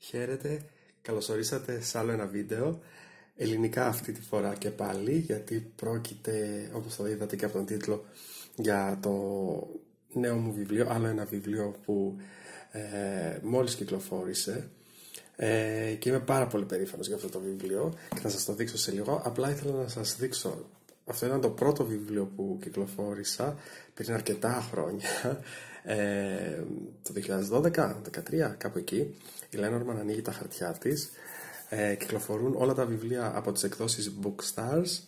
Χαίρετε, καλώς ορίσατε σε άλλο ένα βίντεο. Ελληνικά αυτή τη φορά και πάλι, γιατί πρόκειται, όπως το είδατε και από τον τίτλο, για το νέο μου βιβλίο, άλλο ένα βιβλίο που μόλις κυκλοφόρησε. Και είμαι πάρα πολύ περήφανος για αυτό το βιβλίο και θα σας το δείξω σε λίγο. Απλά ήθελα να σας δείξω, αυτό ήταν το πρώτο βιβλίο που κυκλοφόρησα πριν αρκετά χρόνια, το 2012-2013, κάπου εκεί. Η Lenormand ανοίγει τα χαρτιά της. Κυκλοφορούν όλα τα βιβλία από τις εκδόσεις Bookstars,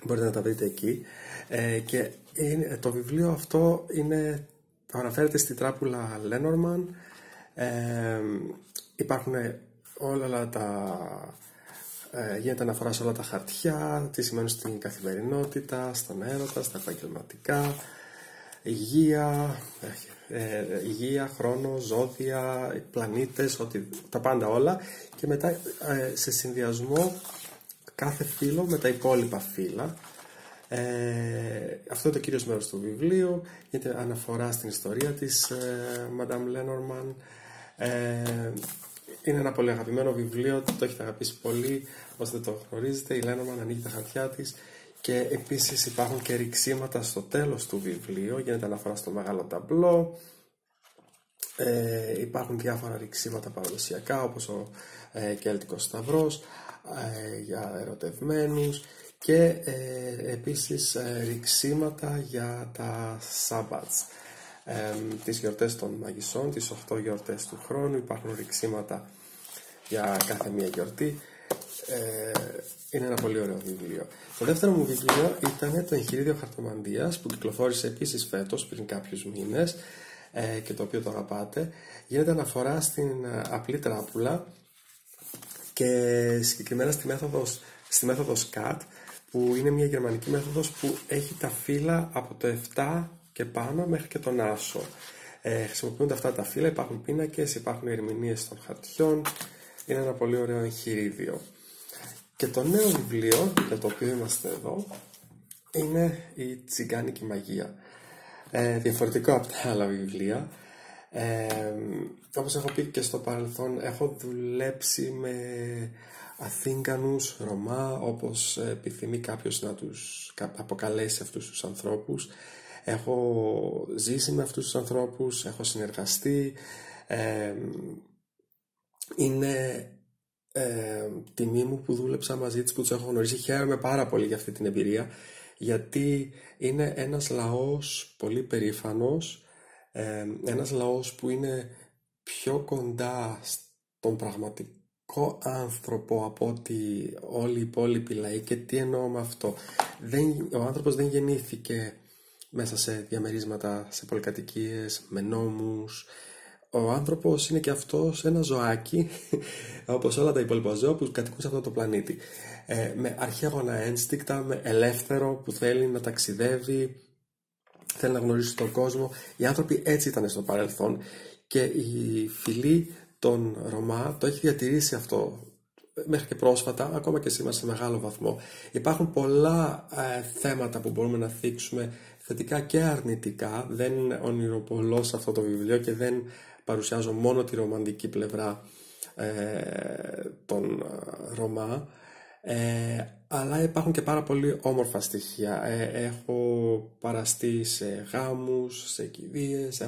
μπορείτε να τα βρείτε εκεί. Και το βιβλίο αυτό αναφέρεται στη τράπουλα Lenormand. Υπάρχουν όλα γίνεται αναφορά σε όλα τα χαρτιά, τι σημαίνουν στην καθημερινότητα, στον έρωτα, στα επαγγελματικά, υγεία, χρόνο, ζώδια, πλανήτες, τα πάντα όλα, και μετά σε συνδυασμό κάθε φύλλο με τα υπόλοιπα φύλλα. Αυτό είναι το κύριος μέρος του βιβλίου. Γίνεται αναφορά στην ιστορία της Madame Lenormand. Είναι ένα πολύ αγαπημένο βιβλίο, το έχετε αγαπήσει πολύ όσοι δεν το γνωρίζετε. Η Lenormand ανοίγει τα χαρτιά της και επίσης υπάρχουν και ρηξίματα στο τέλος του βιβλίου. Γίνεται αναφορά στο μεγάλο ταμπλό. Υπάρχουν διάφορα ρηξίματα παραδοσιακά, όπως ο Κέλτικος Σταυρός για ερωτευμένους, και επίσης ρηξίματα για τα Σάμπατς, τις γιορτές των μαγισσών, τις 8 γιορτές του χρόνου. Υπάρχουν ρηξίματα για κάθε μία γιορτή. Είναι ένα πολύ ωραίο βιβλίο. Το δεύτερο μου βιβλίο ήταν το Εγχειρίδιο Χαρτομαντίας, που κυκλοφόρησε επίσης φέτος πριν κάποιους μήνες, και το οποίο το αγαπάτε. Γίνεται αναφορά στην απλή τράπουλα και συγκεκριμένα στη μέθοδο SCAT, που είναι μια γερμανική μέθοδος που έχει τα φύλλα από το 7 και πάνω μέχρι και τον άσο. Χρησιμοποιούνται αυτά τα φύλλα, υπάρχουν πίνακες, υπάρχουν ερμηνείες των χαρτιών. Είναι ένα πολύ ωραίο εγχειρίδιο. Και το νέο βιβλίο για το οποίο είμαστε εδώ είναι η Τσιγκάνικη Μαγεία. Διαφορετικό από τα άλλα βιβλία. Όπως έχω πει και στο παρελθόν, έχω δουλέψει με Αθήγανους, Ρωμά, όπως επιθυμεί κάποιος να τους αποκαλέσει αυτούς τους ανθρώπους. Έχω ζήσει με αυτούς τους ανθρώπους, έχω συνεργαστεί. Είναι τιμή μου που δούλεψα μαζί τους, που τους έχω γνωρίσει. Χαίρομαι πάρα πολύ για αυτή την εμπειρία, γιατί είναι ένας λαός πολύ περήφανος, ένας λαός που είναι πιο κοντά στον πραγματικό άνθρωπο από ότι όλοι οι υπόλοιποι λαοί. Και τι εννοώ με αυτό? Ο άνθρωπος δεν γεννήθηκε μέσα σε διαμερίσματα, σε πολυκατοικίες, με νόμους. Ο άνθρωπος είναι και αυτός ένα ζωάκι, όπως όλα τα υπόλοιπα ζώα που κατοικούν σε αυτό το πλανήτη. Με αρχαίγωνα ένστικτα, με ελεύθερο, που θέλει να ταξιδεύει, θέλει να γνωρίσει τον κόσμο. Οι άνθρωποι έτσι ήταν στο παρελθόν, και η φυλή των Ρωμά το έχει διατηρήσει αυτό μέχρι και πρόσφατα, ακόμα και σήμερα σε μεγάλο βαθμό. Υπάρχουν πολλά θέματα που μπορούμε να θίξουμε, θετικά και αρνητικά. Δεν είναι ονειροπολώ σε αυτό το βιβλίο και δεν παρουσιάζω μόνο τη ρομαντική πλευρά των Ρωμά, αλλά υπάρχουν και πάρα πολύ όμορφα στοιχεία. Έχω παραστεί σε γάμους, σε κηδείες,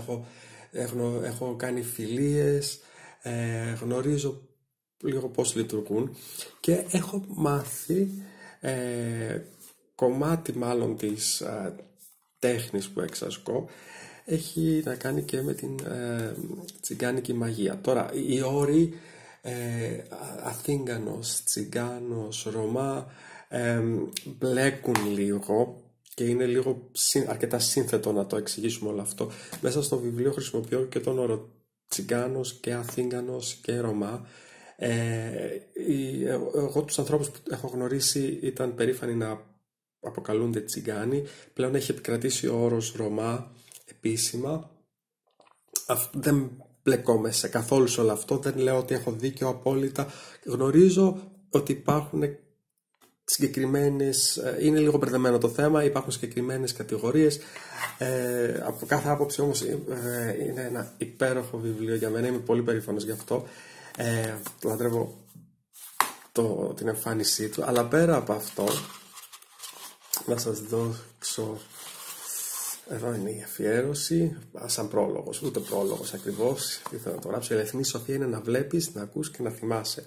έχω κάνει φιλίες, γνωρίζω λίγο πώς λειτουργούν, και έχω μάθει κομμάτι μάλλον της τέχνης που εξασκώ έχει να κάνει και με την τσιγκάνικη μαγεία. Τώρα, οι όροι Αθήγανος, Τσιγκάνος, Ρωμά μπλέκουν λίγο και είναι λίγο αρκετά σύνθετο να το εξηγήσουμε όλο αυτό. Μέσα στο βιβλίο χρησιμοποιώ και τον όρο Τσιγκάνος και Αθήγανος και Ρωμά. Εγώ τους ανθρώπους που έχω γνωρίσει ήταν περήφανοι να αποκαλούνται Τσιγκάνοι. Πλέον έχει επικρατήσει ο όρος Ρωμά επίσημα. Δεν μπλεκόμαι σε καθόλου σε όλο αυτό, δεν λέω ότι έχω δίκιο απόλυτα. Γνωρίζω ότι υπάρχουν συγκεκριμένες, είναι λίγο μπερδεμένο το θέμα, υπάρχουν συγκεκριμένες κατηγορίες. Από κάθε άποψη όμως είναι ένα υπέροχο βιβλίο για μένα, είμαι πολύ περήφανος γι' αυτό. Λατρεύω την εμφάνισή του, αλλά πέρα από αυτό να σας δώσω, εδώ είναι η αφιέρωση σαν πρόλογος, ούτε πρόλογος ακριβώς, ήθελα να το γράψω. Η αληθινή σοφία είναι να βλέπεις, να ακούς και να θυμάσαι,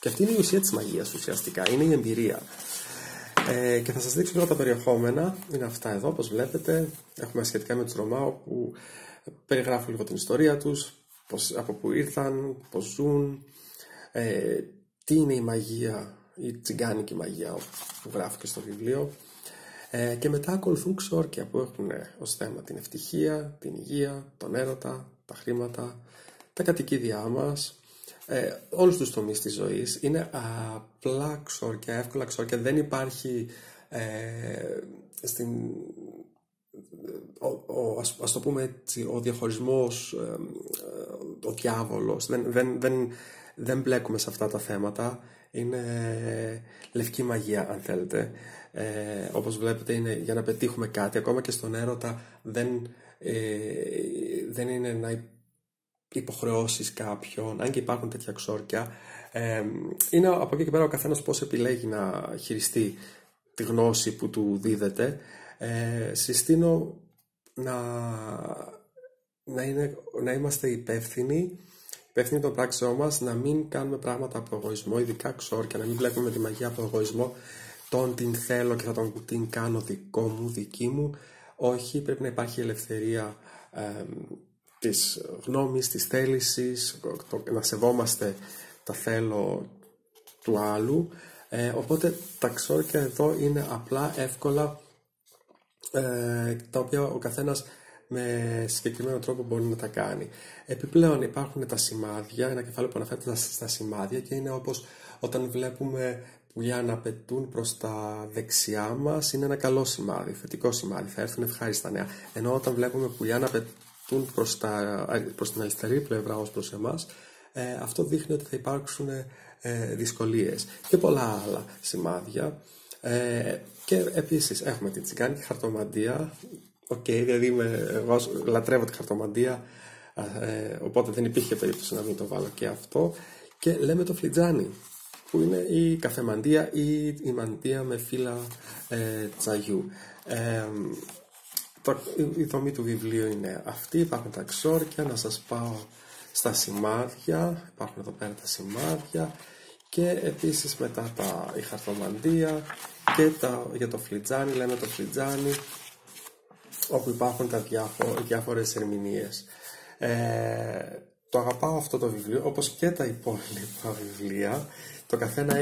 και αυτή είναι η ουσία της μαγείας ουσιαστικά, είναι η εμπειρία. Και θα σας δείξω τώρα τα περιεχόμενα. Είναι αυτά εδώ, όπως βλέπετε. Έχουμε σχετικά με τους Ρωμά, όπου περιγράφω λίγο την ιστορία τους, από πού ήρθαν, πώς ζουν, τι είναι η μαγεία, η τσιγκάνικη μαγεία που γράφω και στο βιβλίο. Και μετά ακολουθούν ξόρκια που έχουν ως θέμα την ευτυχία, την υγεία, τον έρωτα, τα χρήματα, τα κατοικίδια μας, όλους τους τομείς της ζωής. Είναι απλά ξόρκια, εύκολα ξόρκια. Δεν υπάρχει ας το πούμε έτσι, ο διαχωρισμός, ο διάβολος. Δεν μπλέκουμε σε αυτά τα θέματα. Είναι λευκή μαγεία, αν θέλετε. Όπως βλέπετε, είναι για να πετύχουμε κάτι. Ακόμα και στον έρωτα δεν είναι να υποχρεώσεις κάποιον, αν και υπάρχουν τέτοια ξόρκια. Είναι από εκεί και πέρα ο καθένας πώς επιλέγει να χειριστεί τη γνώση που του δίδεται. Συστήνω να είμαστε υπεύθυνοι των πράξεών μας, να μην κάνουμε πράγματα από εγωισμό, ειδικά ξόρκια, να μην βλέπουμε τη μαγεία από εγωισμό, την θέλω και θα την κάνω δική μου. Όχι, πρέπει να υπάρχει ελευθερία της γνώμης, της θέλησης, να σεβόμαστε τα θέλω του άλλου. Οπότε τα ξόρκια εδώ είναι απλά, εύκολα, τα οποία ο καθένας με συγκεκριμένο τρόπο μπορεί να τα κάνει. Επιπλέον υπάρχουν τα σημάδια, ένα κεφάλαιο που αναφέρεται στα σημάδια, και είναι όπως όταν βλέπουμε πουλιά να πετούν προς τα δεξιά μας, είναι ένα καλό σημάδι, θετικό σημάδι, θα έρθουν ευχάριστα νέα. Ενώ όταν βλέπουμε πουλιά να πετούν προς την αριστερή πλευρά ως προς εμάς, αυτό δείχνει ότι θα υπάρξουν δυσκολίες, και πολλά άλλα σημάδια. Και επίσης έχουμε την τσιγκάνικη χαρτομαντία. Δηλαδή εγώ λατρεύω τη χαρτομαντία, οπότε δεν υπήρχε περίπτωση να μην το βάλω και αυτό. Και λέμε το φλιτζάνι, που είναι η καφεμαντία ή η μαντία με φύλλα τσαγιού. Η δομή του βιβλίου είναι αυτή. Υπάρχουν τα ξόρκια, να σας πάω στα σημάδια. Υπάρχουν εδώ πέρα τα σημάδια, και επίσης μετά η χαρτομαντία, και για το φλιτζάνι, λέμε το φλιτζάνι, όπου υπάρχουν τα διάφορες ερμηνείες. Το αγαπάω αυτό το βιβλίο, όπως και τα υπόλοιπα βιβλία. Το καθένα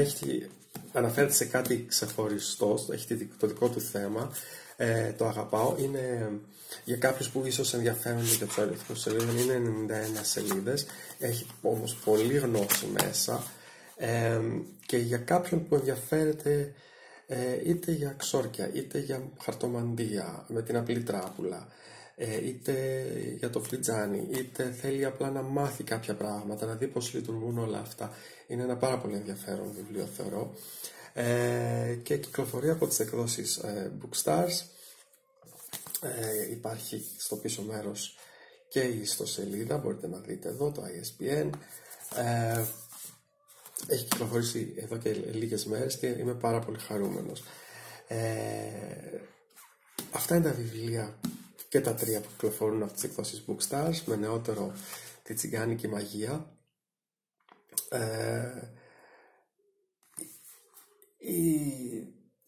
αναφέρεται σε κάτι ξεχωριστό, έχει το δικό του θέμα. Το αγαπάω. Είναι για κάποιους που ίσως ενδιαφέρονται για τους αριθμούς σελίδων, είναι 91 σελίδες, έχει όμως πολύ γνώση μέσα. Και για κάποιον που ενδιαφέρεται είτε για ξόρκια, είτε για χαρτομαντία με την απλή τράπουλα, είτε για το φλιτζάνι, είτε θέλει απλά να μάθει κάποια πράγματα, να δει πώς λειτουργούν όλα αυτά, είναι ένα πάρα πολύ ενδιαφέρον βιβλίο, θεωρώ. Και κυκλοφορεί από τις εκδόσεις Bookstars. Υπάρχει στο πίσω μέρος και η ιστοσελίδα, μπορείτε να δείτε εδώ το ISBN. Έχει κυκλοφορήσει εδώ και λίγες μέρες και είμαι πάρα πολύ χαρούμενος. Αυτά είναι τα βιβλία, και τα τρία που κυκλοφορούν από τις εκδόσεις Bookstars, με νεότερο τη τσιγκάνικη μαγεία.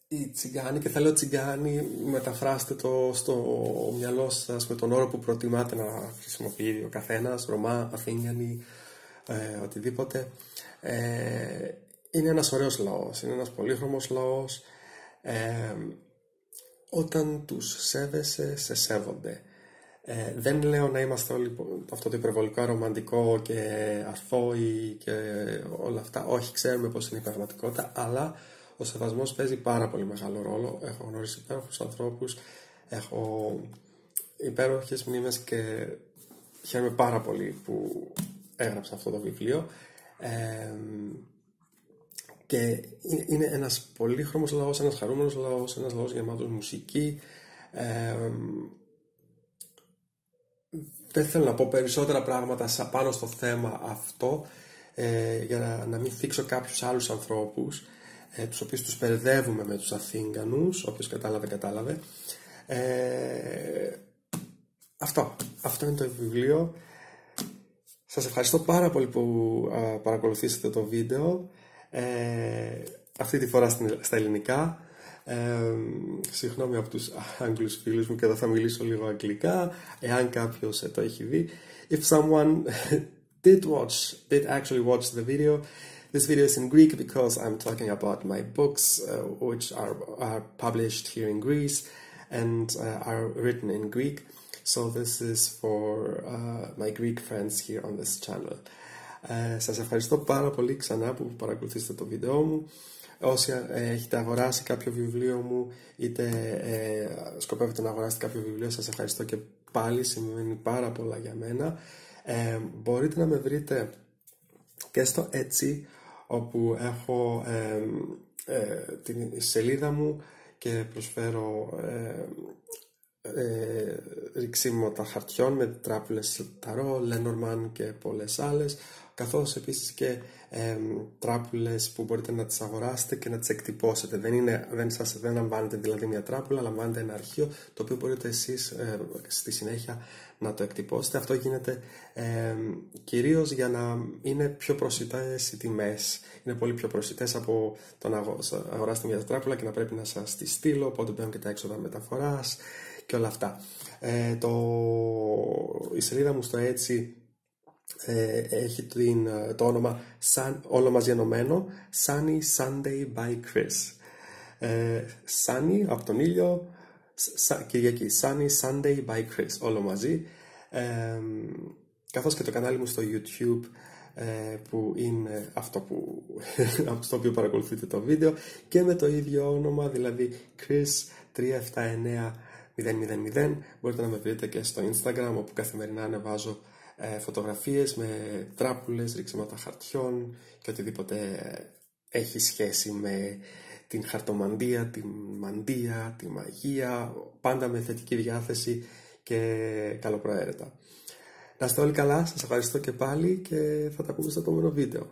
Η τσιγκάνη, και θα λέω τσιγκάνη, μεταφράστε το στο μυαλό σας με τον όρο που προτιμάτε να χρησιμοποιεί ο καθένας, Ρωμά, Αθήνιανοι, οτιδήποτε. Είναι ένας ωραίος λαός, είναι ένας πολύχρωμος λαός. Όταν τους σέβεσαι, σε σέβονται. Δεν λέω να είμαστε όλοι αυτό το υπερβολικό ρομαντικό και αθώοι και όλα αυτά. Όχι, ξέρουμε πως είναι η πραγματικότητα, αλλά ο σεβασμός παίζει πάρα πολύ μεγάλο ρόλο. Έχω γνωρίσει υπέροχους ανθρώπους, έχω υπέροχες μνήμες και χαίρομαι πάρα πολύ που έγραψα αυτό το βιβλίο. Και είναι ένας πολύχρωμος λαός, ένας χαρούμενος λαός, ένας λαός γεμάτος μουσική. Δεν θέλω να πω περισσότερα πράγματα πάνω στο θέμα αυτό. για να μην θίξω κάποιους άλλους ανθρώπους, τους οποίους τους μπερδεύουμε με τους Αθήγανους. Όποιος κατάλαβε. Αυτό είναι το βιβλίο. Σας ευχαριστώ πάρα πολύ που παρακολουθήσατε το βίντεο, αυτή τη φορά στα ελληνικά. Συγγνώμη από τους Άγγλους φίλους μου, και εδώ θα μιλήσω λίγο αγγλικά, εάν κάποιος το έχει δει. If someone did actually watch the video, this video is in Greek because I'm talking about my books, which are published here in Greece and are written in Greek. So this is for my Greek friends here on this channel. Σας ευχαριστώ πάρα πολύ ξανά που παρακολουθήσατε το βίντεο μου. Όσοι έχετε αγοράσει κάποιο βιβλίο μου, είτε σκοπεύετε να αγοράσετε κάποιο βιβλίο, σας ευχαριστώ και πάλι, σημαίνει πάρα πολλά για μένα. Μπορείτε να με βρείτε και στο Etsy, όπου έχω την σελίδα μου και προσφέρω ρηξίματα χαρτιών με τράπουλες Ταρό, Lenormand και πολλές άλλες, καθώς επίσης και τράπουλες που μπορείτε να τις αγοράσετε και να τις εκτυπώσετε. Δεν λαμβάνετε δηλαδή μια τράπουλα, λαμβάνετε ένα αρχείο, το οποίο μπορείτε εσείς στη συνέχεια να το εκτυπώσετε. Αυτό γίνεται κυρίως για να είναι πιο προσιτές οι τιμές. Είναι πολύ πιο προσιτές από το να αγοράσετε μια τράπουλα και να πρέπει να σας τη στείλω, οπότε μπαίνουν και τα έξοδα μεταφοράς και όλα αυτά. Η σελίδα μου στο Etsy έχει το όνομα όλο μαζί ενωμένο, Sunny Sunday by Chris. Sunny από τον ήλιο, Κυριακή, Sunny Sunday by Chris, όλο μαζί. Καθώς και το κανάλι μου στο YouTube, που είναι αυτό στο οποίο παρακολουθείτε το βίντεο, και με το ίδιο όνομα, δηλαδή Chris 379 000. Μπορείτε να με βρείτε και στο Instagram, όπου καθημερινά ανεβάζω φωτογραφίες με τράπουλες, ρίξιματα χαρτιών και οτιδήποτε έχει σχέση με την χαρτομαντία, τη μαντία, τη μαγεία, πάντα με θετική διάθεση και καλοπροαίρετα. Να είστε όλοι καλά, σας ευχαριστώ και πάλι και θα τα πούμε στο επόμενο βίντεο.